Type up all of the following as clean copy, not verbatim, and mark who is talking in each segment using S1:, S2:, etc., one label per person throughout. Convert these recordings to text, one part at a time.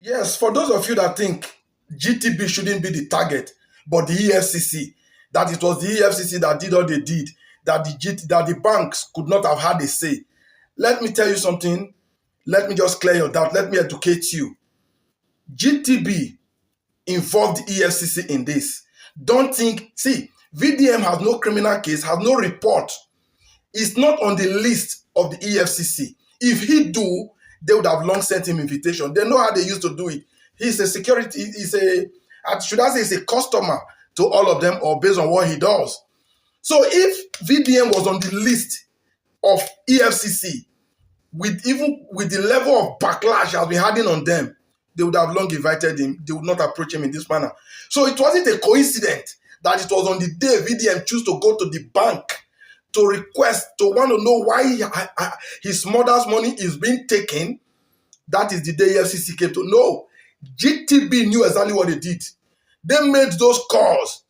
S1: Yes, for those of you that think GTB shouldn't be the target, but the EFCC, that it was the EFCC that did all they did, that that the banks could not have had a say. Let me tell you something. Let me just clear your doubt. Let me educate you. GTB involved EFCC in this. Don't think, see, VDM has no criminal case, has no report. It's not on the list of the EFCC. If he do, they would have long sent him invitation. They know how they used to do it. He's a security, should I say he's a customer to all of them, or based on what he does. So if VDM was on the list of EFCC, even with the level of backlash has been having on them, they would have long invited him. They would not approach him in this manner. So it wasn't a coincidence that it was on the day VDM chose to go to the bank to request, to want to know why his mother's money is being taken. That is the day FCC came to know. GTB knew exactly what they did. They made those calls.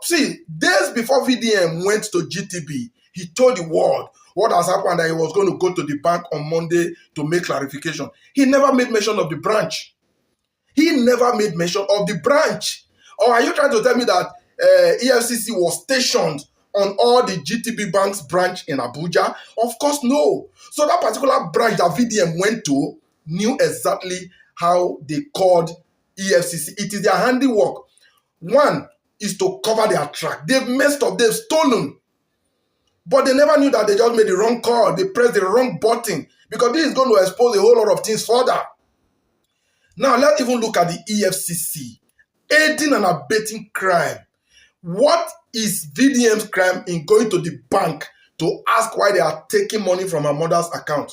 S1: See, days before VDM went to GTB, he told the world what has happened, that he was going to go to the bank on Monday to make clarification. He never made mention of the branch. He never made mention of the branch. Or are you trying to tell me that EFCC was stationed on all the GTB Bank's branch in Abuja? Of course, no. So that particular branch that VDM went to knew exactly how they called EFCC. It is their handiwork. One is to cover their track. They've messed up. They've stolen. But they never knew that they just made the wrong call. They pressed the wrong button, because this is going to expose a whole lot of things further. Now, let's even look at the EFCC. Aiding and abetting crime. What is VDM's crime in going to the bank to ask why they are taking money from her mother's account?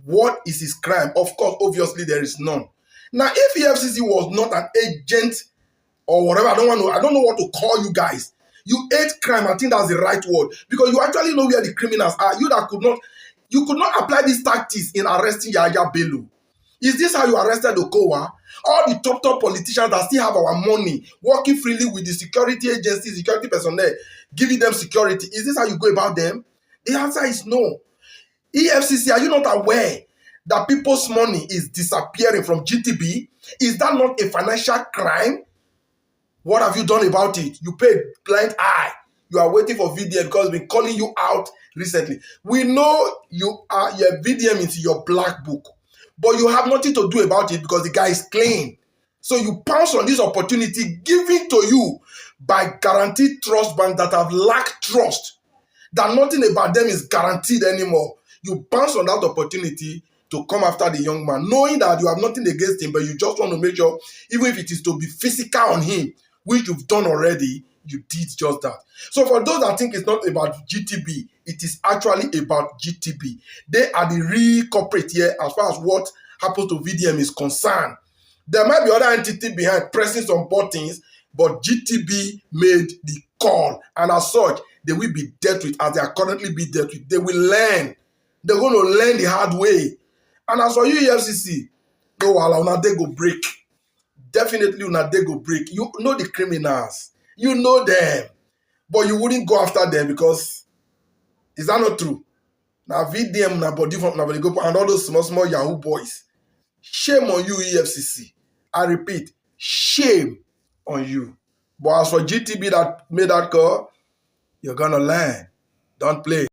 S1: What is his crime? Of course, obviously, there is none. Now, if EFCC was not an agent or whatever, I don't know what to call you guys. You hate crime. I think that's the right word, because you actually know where the criminals are. You could not apply these tactics in arresting Yaya Bello. Is this how you arrested Okowa? All the top politicians that still have our money, working freely with the security agencies, security personnel, giving them security. Is this how you go about them? The answer is no. EFCC, are you not aware that people's money is disappearing from GTB? Is that not a financial crime? What have you done about it? You paid blind eye. You are waiting for VDM because it's been calling you out recently. We know your VDM into your black book, but you have nothing to do about it because the guy is clean. So you pounce on this opportunity given to you by guaranteed trust banks that have lacked trust, that nothing about them is guaranteed anymore. You bounce on that opportunity to come after the young man, knowing that you have nothing against him, but you just want to make sure, even if it is to be physical on him, which you've done already, you did just that. So for those that think it's not about GTB, it is actually about GTB. They are the real culprit here as far as what happens to VDM is concerned. There might be other entity behind pressing some buttons, but GTB made the call. And as such, they will be dealt with as they are currently being dealt with. They will learn. They're going to learn the hard way. And as for you, EFCC, no, una dey go break. Definitely una dey go break. You know the criminals. You know them. But you wouldn't go after them because, is that not true? Now VDM, now body from now go and all those small Yahoo boys. Shame on you, EFCC. I repeat, shame on you. But as for GTB that made that call, you're gonna learn. Don't play.